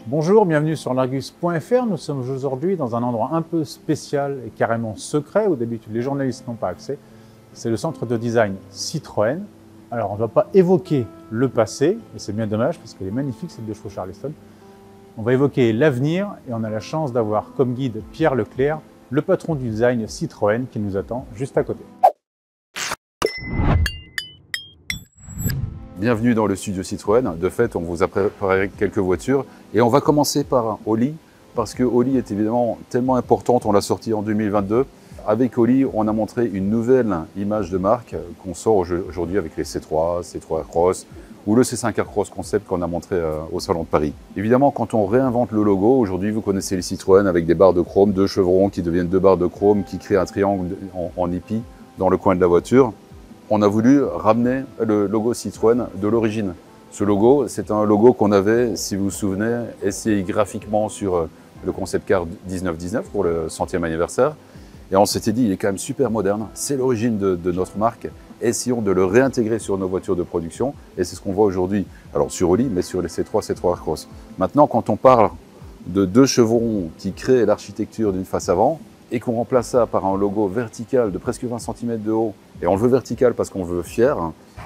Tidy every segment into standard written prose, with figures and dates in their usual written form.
Bonjour, bienvenue sur l'Argus.fr. Nous sommes aujourd'hui dans un endroit un peu spécial et carrément secret où d'habitude les journalistes n'ont pas accès. C'est le centre de design Citroën. Alors on ne va pas évoquer le passé, et c'est bien dommage parce qu'elle est magnifique cette deux chevaux Charleston. On va évoquer l'avenir et on a la chance d'avoir comme guide Pierre Leclerc, le patron du design Citroën qui nous attend juste à côté. Bienvenue dans le studio Citroën. De fait, on vous a préparé quelques voitures et on va commencer par Oli parce que Oli est évidemment tellement importante. On l'a sorti en 2022. Avec Oli, on a montré une nouvelle image de marque qu'on sort aujourd'hui avec les C3, C3 Cross ou le C5 Aircross concept qu'on a montré au Salon de Paris. Évidemment, quand on réinvente le logo, aujourd'hui vous connaissez les Citroën avec des barres de chrome, deux chevrons qui deviennent deux barres de chrome qui créent un triangle en hippie dans le coin de la voiture. On a voulu ramener le logo Citroën de l'origine. Ce logo, c'est un logo qu'on avait, si vous vous souvenez, essayé graphiquement sur le concept car 1919 pour le 100e anniversaire. Et on s'était dit, il est quand même super moderne, c'est l'origine de notre marque. Essayons de le réintégrer sur nos voitures de production. Et c'est ce qu'on voit aujourd'hui, alors sur Oli, mais sur les C3, C3 Aircross. Maintenant, quand on parle de deux chevrons qui créent l'architecture d'une face avant, et qu'on remplace ça par un logo vertical de presque 20 cm de haut, et on le veut vertical parce qu'on veut fier,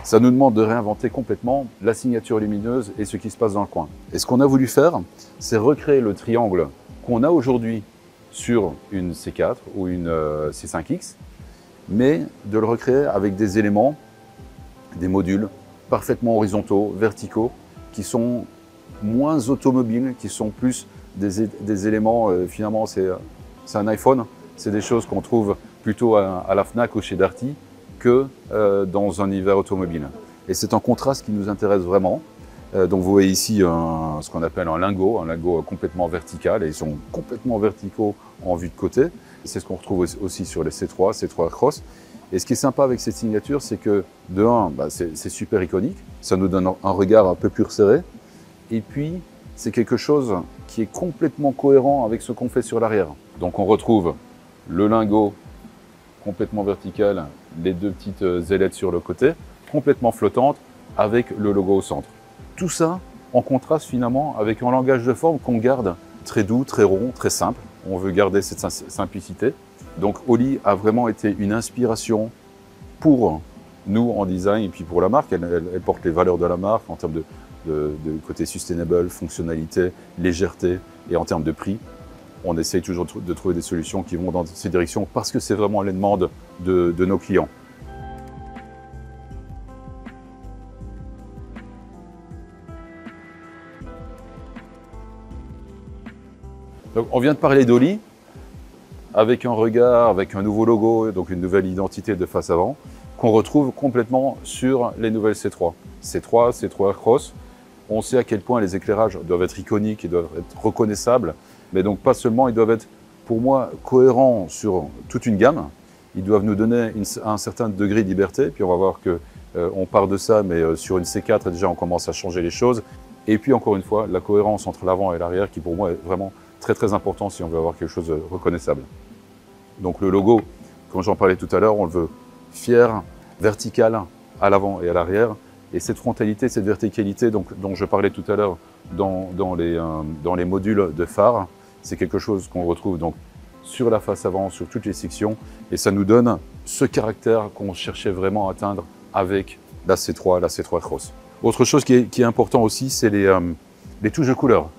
ça nous demande de réinventer complètement la signature lumineuse et ce qui se passe dans le coin. Et ce qu'on a voulu faire, c'est recréer le triangle qu'on a aujourd'hui sur une C4 ou une C5X, mais de le recréer avec des éléments, des modules parfaitement horizontaux, verticaux, qui sont moins automobiles, qui sont plus des éléments, finalement c'est un iPhone, c'est des choses qu'on trouve plutôt à la Fnac ou chez Darty que dans un univers automobile. Et c'est un contraste qui nous intéresse vraiment. Donc vous voyez ici ce qu'on appelle un lingot complètement vertical, et ils sont complètement verticaux en vue de côté. C'est ce qu'on retrouve aussi sur les C3, C3 Aircross. Et ce qui est sympa avec cette signature, c'est que de un, c'est super iconique, ça nous donne un regard un peu plus resserré, et puis c'est quelque chose qui est complètement cohérent avec ce qu'on fait sur l'arrière. Donc on retrouve le lingot complètement vertical, les deux petites ailettes sur le côté, complètement flottantes, avec le logo au centre. Tout ça en contraste finalement avec un langage de forme qu'on garde très doux, très rond, très simple. On veut garder cette simplicité. Donc Oli a vraiment été une inspiration pour nous en design et puis pour la marque. Elle porte les valeurs de la marque en termes de côté sustainable, fonctionnalité, légèreté et en termes de prix. On essaye toujours de trouver des solutions qui vont dans ces directions parce que c'est vraiment les demandes de nos clients. Donc, on vient de parler d'Oli avec un regard, avec un nouveau logo, donc une nouvelle identité de face avant qu'on retrouve complètement sur les nouvelles C3. C3 Aircross. On sait à quel point les éclairages doivent être iconiques, ils doivent être reconnaissables, mais donc pas seulement, ils doivent être, pour moi, cohérents sur toute une gamme. Ils doivent nous donner un certain degré de liberté, puis on va voir qu'on part de ça, mais sur une C4, déjà, on commence à changer les choses. Et puis, encore une fois, la cohérence entre l'avant et l'arrière, qui pour moi est vraiment très, très important si on veut avoir quelque chose de reconnaissable. Donc le logo, comme j'en parlais tout à l'heure, on le veut fier, vertical, à l'avant et à l'arrière. Et cette frontalité, cette verticalité dont je parlais tout à l'heure dans les modules de phare, c'est quelque chose qu'on retrouve donc sur la face avant, sur toutes les sections, et ça nous donne ce caractère qu'on cherchait vraiment à atteindre avec la C3 Aircross. Autre chose qui est important aussi, c'est les touches de couleurs.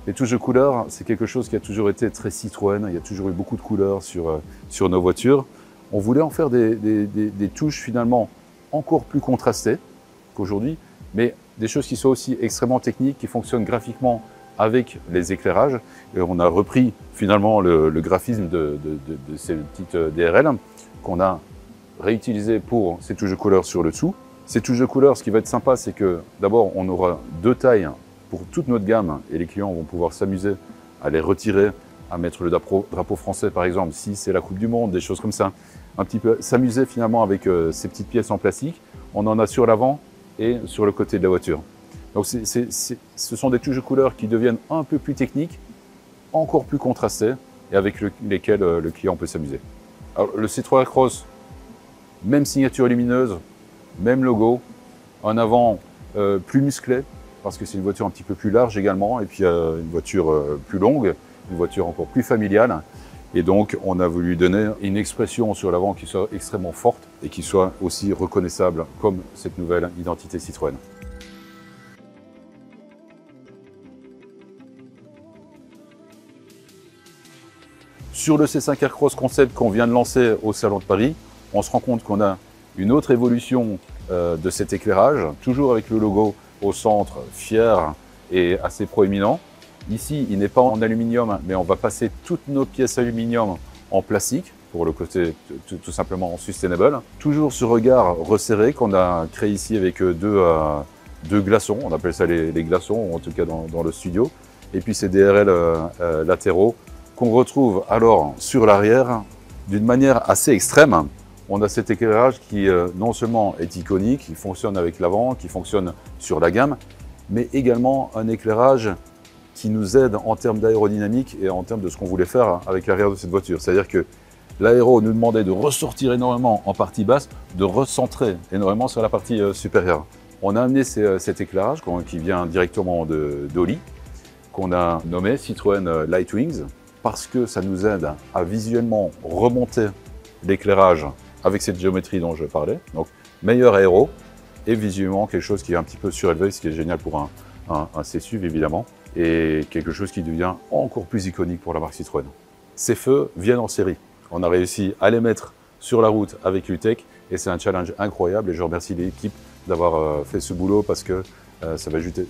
Les touches de couleurs, c'est quelque chose qui a toujours été très Citroën, il y a toujours eu beaucoup de couleurs sur nos voitures. On voulait en faire des touches finalement encore plus contrastées qu'aujourd'hui, mais des choses qui soient aussi extrêmement techniques, qui fonctionnent graphiquement avec les éclairages. Et on a repris finalement le graphisme de ces petites DRL qu'on a réutilisé pour ces touches de couleurs sur le dessous. Ces touches de couleurs, ce qui va être sympa, c'est que d'abord on aura deux tailles pour toute notre gamme et les clients vont pouvoir s'amuser à les retirer, à mettre le drapeau français par exemple, si c'est la Coupe du Monde, des choses comme ça. Un petit peu s'amuser finalement avec ces petites pièces en plastique. On en a sur l'avant et sur le côté de la voiture. Donc ce sont des touches de couleurs qui deviennent un peu plus techniques, encore plus contrastées et avec lesquelles le client peut s'amuser. Alors le C3 Aircross, même signature lumineuse, même logo, un avant plus musclé, parce que c'est une voiture un petit peu plus large également, et puis une voiture plus longue, une voiture encore plus familiale. Et donc, on a voulu donner une expression sur l'avant qui soit extrêmement forte et qui soit aussi reconnaissable comme cette nouvelle identité Citroën. Sur le C5 Aircross Concept qu'on vient de lancer au Salon de Paris, on se rend compte qu'on a une autre évolution de cet éclairage, toujours avec le logo au centre, fier et assez proéminent. Ici, il n'est pas en aluminium, mais on va passer toutes nos pièces aluminium en plastique, pour le côté tout simplement sustainable. Toujours ce regard resserré qu'on a créé ici avec deux glaçons, on appelle ça les glaçons, en tout cas dans le studio. Et puis ces DRL latéraux qu'on retrouve alors sur l'arrière d'une manière assez extrême. On a cet éclairage qui non seulement est iconique, qui fonctionne avec l'avant, qui fonctionne sur la gamme, mais également un éclairage qui nous aide en termes d'aérodynamique et en termes de ce qu'on voulait faire avec l'arrière de cette voiture. C'est-à-dire que l'aéro nous demandait de ressortir énormément en partie basse, de recentrer énormément sur la partie supérieure. On a amené cet éclairage qui vient directement d'Oli, qu'on a nommé Citroën Lightwings, parce que ça nous aide à visuellement remonter l'éclairage avec cette géométrie dont je parlais. Donc, meilleur aéro et visuellement quelque chose qui est un petit peu surélevé, ce qui est génial pour un C-SUV évidemment, et quelque chose qui devient encore plus iconique pour la marque Citroën. Ces feux viennent en série. On a réussi à les mettre sur la route avec l'UTEC et c'est un challenge incroyable et je remercie l'équipe d'avoir fait ce boulot parce que ça va juste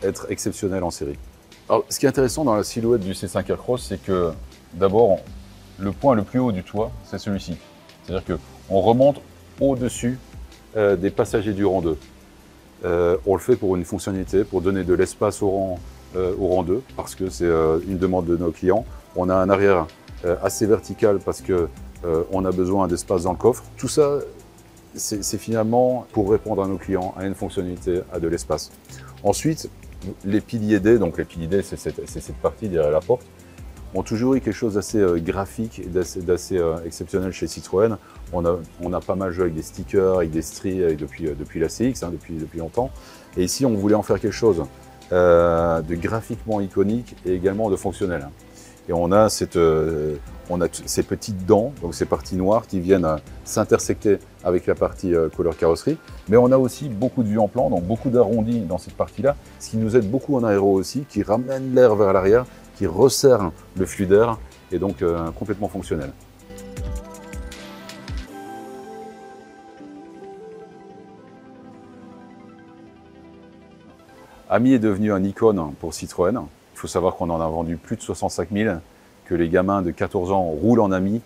être exceptionnel en série. Alors, ce qui est intéressant dans la silhouette du C5 Aircross, c'est que d'abord, le point le plus haut du toit, c'est celui-ci. C'est-à-dire qu'on remonte au-dessus des passagers du rang 2. On le fait pour une fonctionnalité, pour donner de l'espace au rang 2, parce que c'est une demande de nos clients. On a un arrière assez vertical parce qu'on a besoin d'espace dans le coffre. Tout ça, c'est finalement pour répondre à nos clients, à une fonctionnalité, à de l'espace. Ensuite, les piliers D, donc les piliers D, c'est cette partie derrière la porte, ont toujours eu quelque chose d'assez graphique et d'assez exceptionnel chez Citroën. On a pas mal joué avec des stickers, avec des stries depuis la CX, depuis longtemps. Et ici, on voulait en faire quelque chose de graphiquement iconique et également de fonctionnel. Et on a ces petites dents, donc ces parties noires qui viennent s'intersecter avec la partie couleur carrosserie. Mais on a aussi beaucoup de vue en plan, donc beaucoup d'arrondis dans cette partie-là, ce qui nous aide beaucoup en aéro aussi, qui ramène l'air vers l'arrière, qui resserre le flux d'air et donc complètement fonctionnel. Ami est devenu un icône pour Citroën. Il faut savoir qu'on en a vendu plus de 65 000, que les gamins de 14 ans roulent en Ami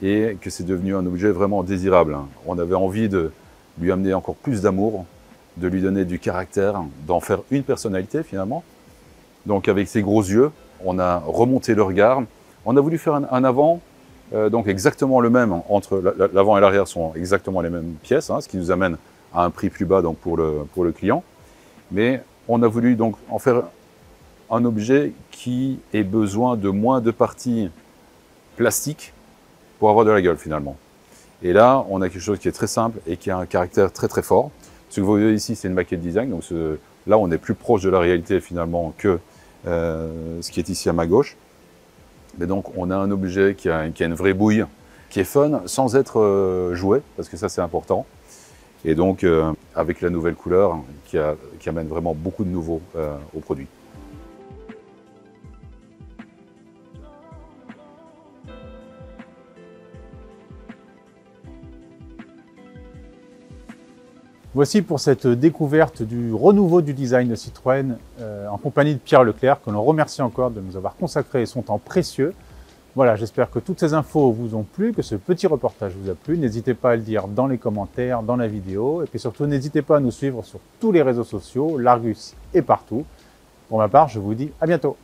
et que c'est devenu un objet vraiment désirable. On avait envie de lui amener encore plus d'amour, de lui donner du caractère, d'en faire une personnalité finalement. Donc avec ses gros yeux, on a remonté le regard. On a voulu faire un avant, donc exactement le même, entre l'avant et l'arrière sont exactement les mêmes pièces, ce qui nous amène à un prix plus bas donc, pour le client. Mais on a voulu donc en faire un objet qui ait besoin de moins de parties plastiques pour avoir de la gueule finalement. Et là, on a quelque chose qui est très simple et qui a un caractère très très fort. Ce que vous voyez ici, c'est une maquette design. Donc là, on est plus proche de la réalité finalement que ce qui est ici à ma gauche. Mais donc, on a un objet qui a une vraie bouille, qui est fun sans être joué, parce que ça, c'est important. Et donc, avec la nouvelle couleur qui amène vraiment beaucoup de nouveaux au produit. Voici pour cette découverte du renouveau du design de Citroën en compagnie de Pierre Leclerc, que l'on remercie encore de nous avoir consacré son temps précieux. Voilà, j'espère que toutes ces infos vous ont plu, que ce petit reportage vous a plu. N'hésitez pas à le dire dans les commentaires, dans la vidéo. Et puis surtout, n'hésitez pas à nous suivre sur tous les réseaux sociaux, l'Argus et partout. Pour ma part, je vous dis à bientôt.